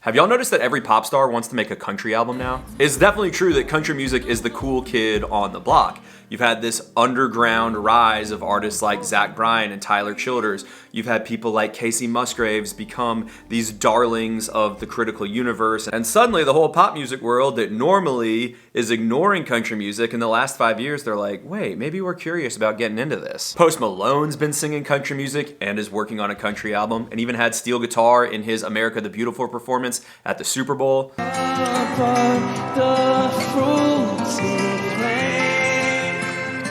Have y'all noticed that every pop star wants to make a country album now? It's definitely true that country music is the cool kid on the block. You've had this underground rise of artists like Zach Bryan and Tyler Childers. You've had people like Casey Musgraves become these darlings of the critical universe. And suddenly the whole pop music world that normally is ignoring country music, in the last 5 years, they're like, wait, maybe we're curious about getting into this. Post Malone's been singing country music and is working on a country album, and even had steel guitar in his America the Beautiful performance at the Super Bowl.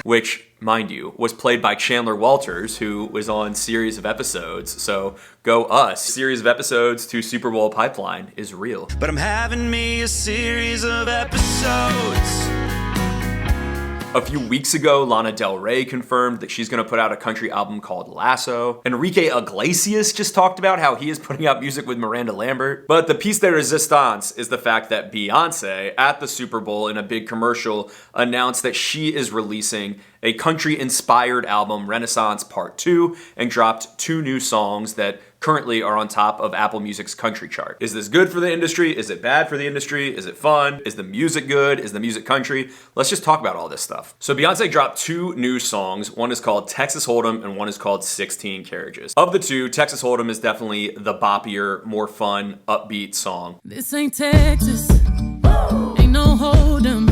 Which, mind you, was played by Chandler Walters, who was on Series of Episodes. So go us. Series of Episodes to Super Bowl pipeline is real. But I'm having me a series of episodes. A few weeks ago, Lana Del Rey confirmed that she's gonna put out a country album called Lasso. Enrique Iglesias just talked about how he is putting out music with Miranda Lambert. But the piece de resistance is the fact that Beyoncé, at the Super Bowl in a big commercial, announced that she is releasing a country-inspired album, Renaissance Part 2, and dropped 2 new songs that currently are on top of Apple Music's country chart. Is this good for the industry? Is it bad for the industry? Is it fun? Is the music good? Is the music country? Let's just talk about all this stuff. So Beyoncé dropped 2 new songs. One is called Texas Hold'em and one is called 16 Carriages. Of the 2, Texas Hold'em is definitely the boppier, more fun, upbeat song. This ain't Texas, ain't no Hold'em.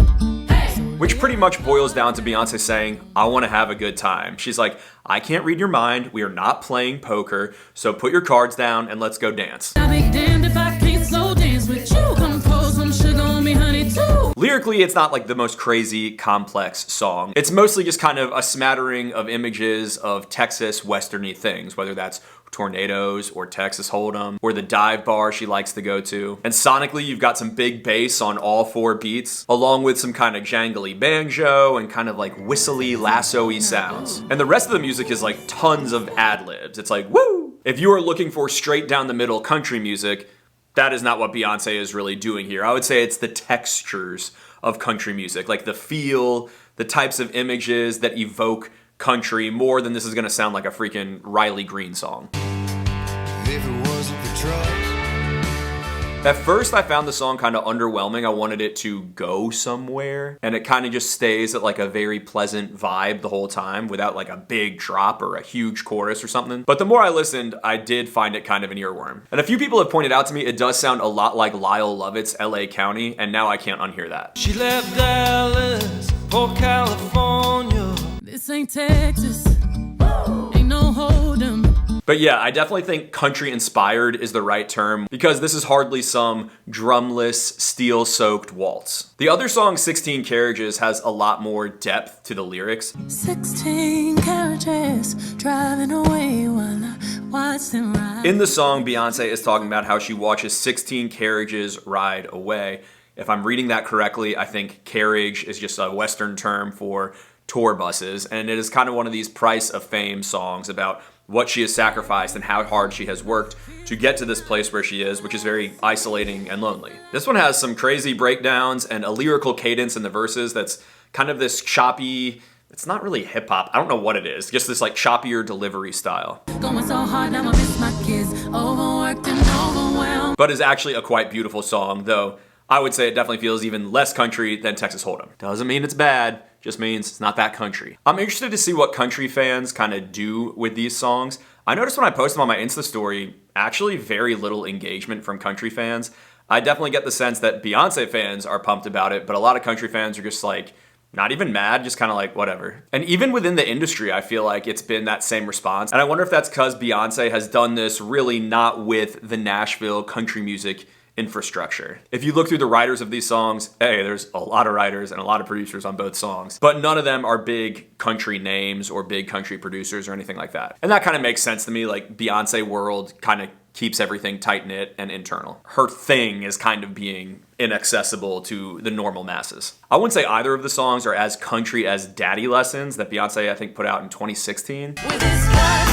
Which pretty much boils down to Beyoncé saying, I want to have a good time. She's like, I can't read your mind, we are not playing poker, so put your cards down and let's go dance. I'll be damned if I can't slow dance with you. Come pour some sugar on me, honey, too. Lyrically, it's not like the most crazy, complex song. It's mostly just kind of a smattering of images of Texas westerny things, whether that's tornadoes or Texas Hold'em or the dive bar she likes to go to. And sonically, you've got some big bass on all 4 beats, along with some kind of jangly banjo and kind of like whistly, lasso-y sounds. And the rest of the music is like tons of ad-libs. It's like, woo! If you are looking for straight down the middle country music, that is not what Beyoncé is really doing here. I would say it's the textures of country music, like the feel, the types of images that evoke country more than this is gonna sound like a freaking Riley Green song. If it wasn't for trucks. At first, I found the song kind of underwhelming. I wanted it to go somewhere, and it kind of just stays at like a very pleasant vibe the whole time without like a big drop or a huge chorus or something. But the more I listened, I did find it kind of an earworm. And a few people have pointed out to me it does sound a lot like Lyle Lovett's LA County, and now I can't unhear that. She left Dallas for California. This ain't Texas, ain't no Hold'em. But yeah, I definitely think country inspired is the right term because this is hardly some drumless, steel-soaked waltz. The other song, 16 Carriages, has a lot more depth to the lyrics. 16 carriages driving away while I watch them ride. In the song, Beyoncé is talking about how she watches 16 carriages ride away. If I'm reading that correctly, I think carriage is just a Western term for tour buses, and it is kind of one of these price of fame songs about what she has sacrificed and how hard she has worked to get to this place where she is, which is very isolating and lonely. This one has some crazy breakdowns and a lyrical cadence in the verses that's kind of this choppy, it's not really hip hop, I don't know what it is, just this like choppier delivery style. Going so hard, now I miss my kids, overworked and overwhelmed. But is actually a quite beautiful song, though I would say it definitely feels even less country than Texas Hold'em. Doesn't mean it's bad, just means it's not that country. I'm interested to see what country fans kind of do with these songs. I noticed when I post them on my Insta story, actually very little engagement from country fans. I definitely get the sense that Beyoncé fans are pumped about it, but a lot of country fans are just like, not even mad, just kind of like, whatever. And even within the industry, I feel like it's been that same response. And I wonder if that's because Beyoncé has done this really not with the Nashville country music infrastructure. If you look through the writers of these songs, hey, there's a lot of writers and a lot of producers on both songs, but none of them are big country names or big country producers or anything like that. And that kind of makes sense to me, like Beyoncé world kind of keeps everything tight-knit and internal. Her thing is kind of being inaccessible to the normal masses. I wouldn't say either of the songs are as country as Daddy Lessons that Beyoncé, I think, put out in 2016. With his gun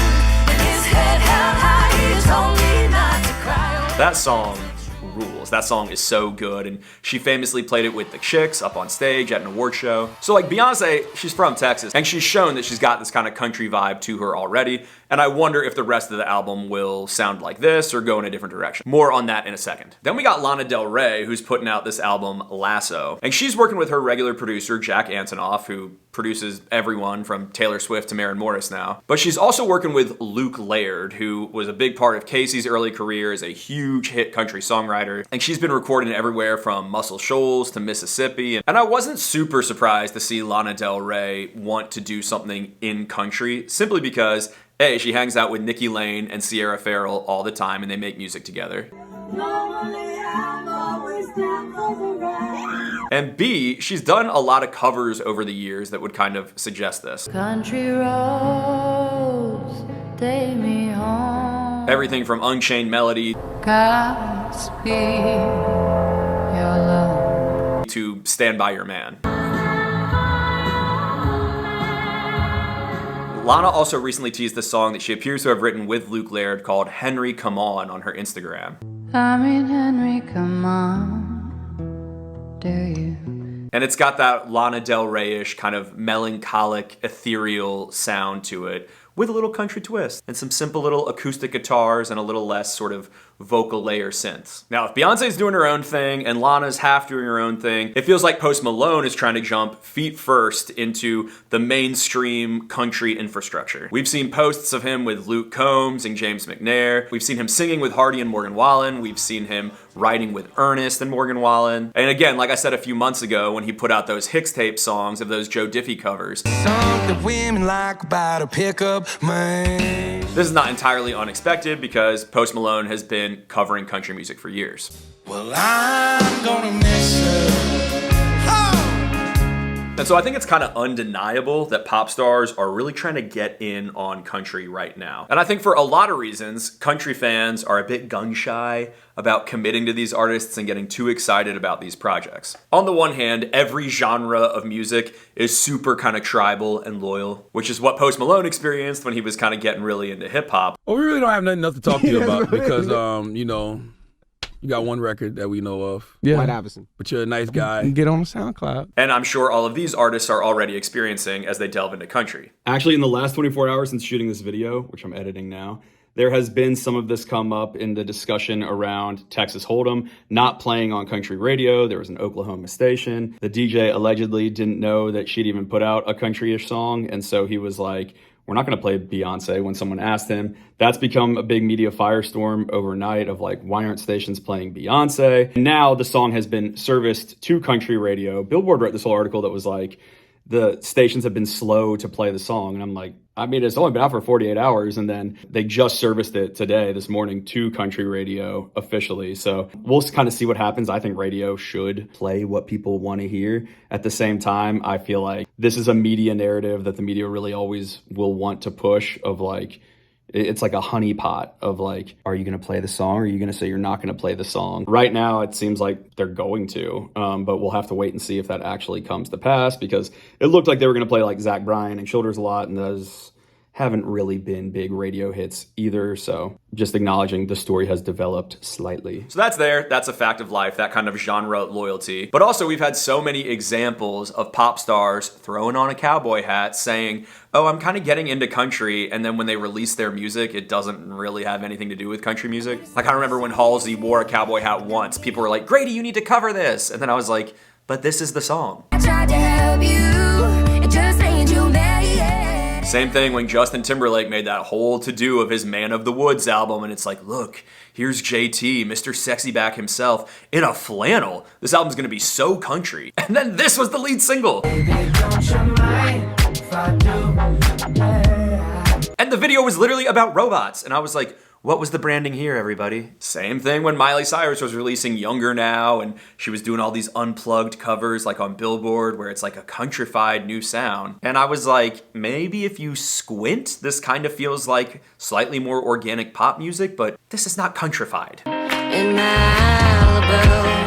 and his head held high, he told me not to cry. That song rules. Hills. That song is so good, and she famously played it with the Chicks up on stage at an award show. So like Beyonce, she's from Texas, and she's shown that she's got this kind of country vibe to her already, and I wonder if the rest of the album will sound like this or go in a different direction. More on that in a second. Then we got Lana Del Rey, who's putting out this album, Lasso, and she's working with her regular producer, Jack Antonoff, who produces everyone from Taylor Swift to Maren Morris now. But she's also working with Luke Laird, who was a big part of Casey's early career as a huge hit country songwriter, and she's been recording everywhere from Muscle Shoals to Mississippi. And I wasn't super surprised to see Lana Del Rey want to do something in country, simply because A, she hangs out with Nikki Lane and Sierra Farrell all the time, and they make music together. And B, she's done a lot of covers over the years that would kind of suggest this. Country roads, take me home. Everything from Unchained Melody Godspeed, your love. to Stand By Your Man. Lana also recently teased the song that she appears to have written with Luke Laird called Henry Come On her Instagram. I mean, Henry, come on. Do you? And it's got that Lana Del Rey-ish kind of melancholic, ethereal sound to it, with a little country twist and some simple little acoustic guitars and a little less sort of vocal layer synths. Now, if Beyonce's doing her own thing and Lana's half doing her own thing, it feels like Post Malone is trying to jump feet first into the mainstream country infrastructure. We've seen posts of him with Luke Combs and James McNair. We've seen him singing with Hardy and Morgan Wallen. We've seen him writing with Ernest and Morgan Wallen. And again, like I said a few months ago when he put out those Hicks tape songs of those Joe Diffie covers. Something women like about a pickup man. This is not entirely unexpected because Post Malone has been covering country music for years. Well, I'm gonna miss her. And so I think it's kind of undeniable that pop stars are really trying to get in on country right now. And I think for a lot of reasons, country fans are a bit gun shy about committing to these artists and getting too excited about these projects. On the one hand, every genre of music is super kind of tribal and loyal, which is what Post Malone experienced when he was kind of getting really into hip hop. Well, we really don't have nothing else to talk to you about because, you got one record that we know of. Yeah. White Iverson. But you're a nice guy. Get on the SoundCloud. And I'm sure all of these artists are already experiencing as they delve into country. Actually, in the last 24 hours since shooting this video, which I'm editing now, there has been some of this come up in the discussion around Texas Hold'em not playing on country radio. There was an Oklahoma station. The DJ allegedly didn't know that she'd even put out a country-ish song, and so he was like, we're not going to play Beyonce when someone asked him. That's become a big media firestorm overnight of like, why aren't stations playing Beyonce? And now the song has been serviced to country radio. Billboard wrote this whole article that was like, the stations have been slow to play the song. And I'm like, I mean, it's only been out for 48 hours. And then they just serviced it today, this morning, to country radio officially. So we'll kind of see what happens. I think radio should play what people want to hear. At the same time, I feel like this is a media narrative that the media really always will want to push of like, it's like a honeypot of like, are you going to play the song or are you going to say you're not going to play the song? Right now, it seems like they're going to, but we'll have to wait and see if that actually comes to pass because it looked like they were going to play like Zach Bryan and Shoulders a lot, and those haven't really been big radio hits either. So just acknowledging the story has developed slightly. So that's there. That's a fact of life, that kind of genre loyalty. But also we've had so many examples of pop stars throwing on a cowboy hat saying, oh, I'm kind of getting into country. And then when they release their music, it doesn't really have anything to do with country music. Like I remember when Halsey wore a cowboy hat once, people were like, Grady, you need to cover this. And then I was like, but this is the song. I tried to help you, it just ain't you there yet. Same thing when Justin Timberlake made that whole to-do of his Man of the Woods album, and it's like, look, here's JT, Mr. Sexyback himself, in a flannel. This album's gonna be so country. And then this was the lead single. Baby, don't you mind if I do? And the video was literally about robots, and I was like, what was the branding here, everybody? Same thing when Miley Cyrus was releasing Younger Now, and she was doing all these unplugged covers like on Billboard where it's like a countrified new sound. And I was like, maybe if you squint, this kind of feels like slightly more organic pop music, but this is not countrified. In Malibu.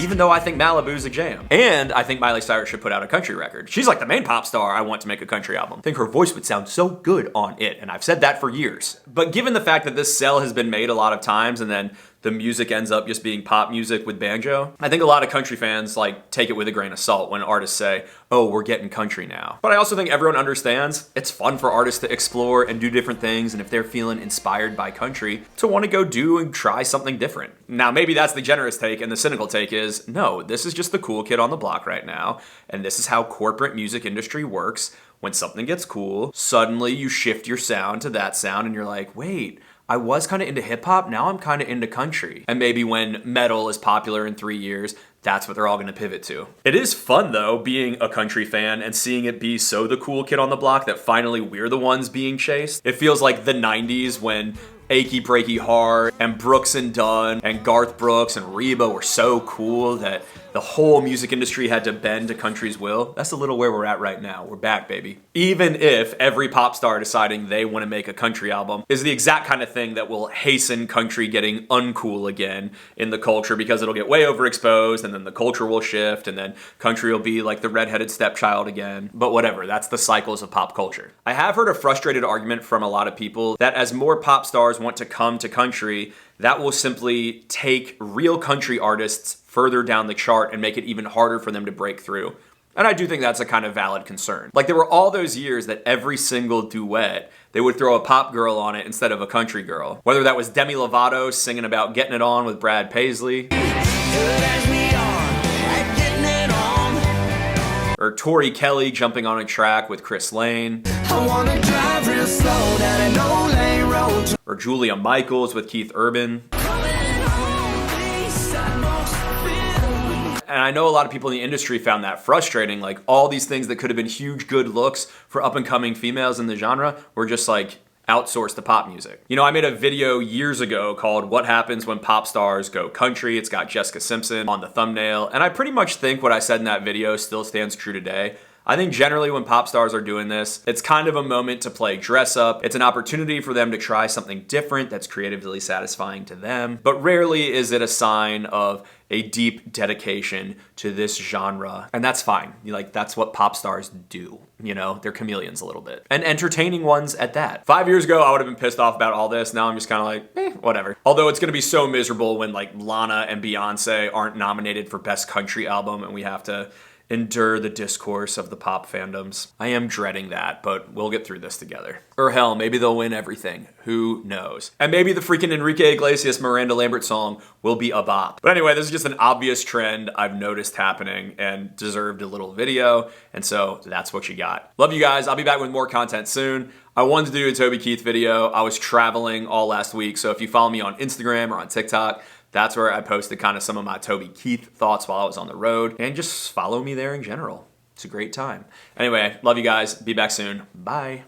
Even though I think Malibu's a jam. And I think Miley Cyrus should put out a country record. She's like the main pop star I want to make a country album. I think her voice would sound so good on it, and I've said that for years. But given the fact that this sell has been made a lot of times and then the music ends up just being pop music with banjo. I think a lot of country fans like take it with a grain of salt when artists say, oh, we're getting country now. But I also think everyone understands it's fun for artists to explore and do different things, and if they're feeling inspired by country, to want to go do and try something different. Now, maybe that's the generous take, and the cynical take is, no, this is just the cool kid on the block right now, and this is how corporate music industry works. When something gets cool, suddenly you shift your sound to that sound, and you're like, wait, I was kind of into hip hop, now I'm kind of into country. And maybe when metal is popular in 3 years, that's what they're all gonna pivot to. It is fun though, being a country fan and seeing it be so the cool kid on the block that finally we're the ones being chased. It feels like the 90s when Achy Breaky Heart and Brooks and Dunn and Garth Brooks and Reba were so cool that the whole music industry had to bend to country's will. That's a little where we're at right now. We're back, baby. Even if every pop star deciding they want to make a country album is the exact kind of thing that will hasten country getting uncool again in the culture, because it'll get way overexposed and then the culture will shift and then country will be like the redheaded stepchild again. But whatever, that's the cycles of pop culture. I have heard a frustrated argument from a lot of people that as more pop stars want to come to country, that will simply take real country artists further down the chart and make it even harder for them to break through. And I do think that's a kind of valid concern. Like, there were all those years that every single duet, they would throw a pop girl on it instead of a country girl. Whether that was Demi Lovato singing about getting it on with Brad Paisley, or Tori Kelly jumping on a track with Chris Lane, I wanna drive real slow down an old lane road. or Julia Michaels with Keith Urban. And I know a lot of people in the industry found that frustrating. Like, all these things that could have been huge good looks for up and coming females in the genre were just like outsourced to pop music. You know, I made a video years ago called What Happens When Pop Stars Go Country. It's got Jessica Simpson on the thumbnail. And I pretty much think what I said in that video still stands true today. I think generally when pop stars are doing this, it's kind of a moment to play dress up. It's an opportunity for them to try something different that's creatively satisfying to them. But rarely is it a sign of a deep dedication to this genre. And that's fine. Like, that's what pop stars do. You know, they're chameleons a little bit. And entertaining ones at that. 5 years ago, I would have been pissed off about all this. Now I'm just kind of like, whatever. Although it's gonna be so miserable when like Lana and Beyoncé aren't nominated for Best Country Album and we have to endure the discourse of the pop fandoms. I am dreading that, but we'll get through this together. Or hell, maybe they'll win everything. Who knows? And maybe the freaking Enrique Iglesias Miranda Lambert song will be a bop. But anyway, this is just an obvious trend I've noticed happening and deserved a little video. And so that's what you got. Love you guys. I'll be back with more content soon. I wanted to do a Toby Keith video. I was traveling all last week. So if you follow me on Instagram or on TikTok, that's where I posted kind of some of my Toby Keith thoughts while I was on the road. And just follow me there in general. It's a great time. Anyway, love you guys. Be back soon. Bye.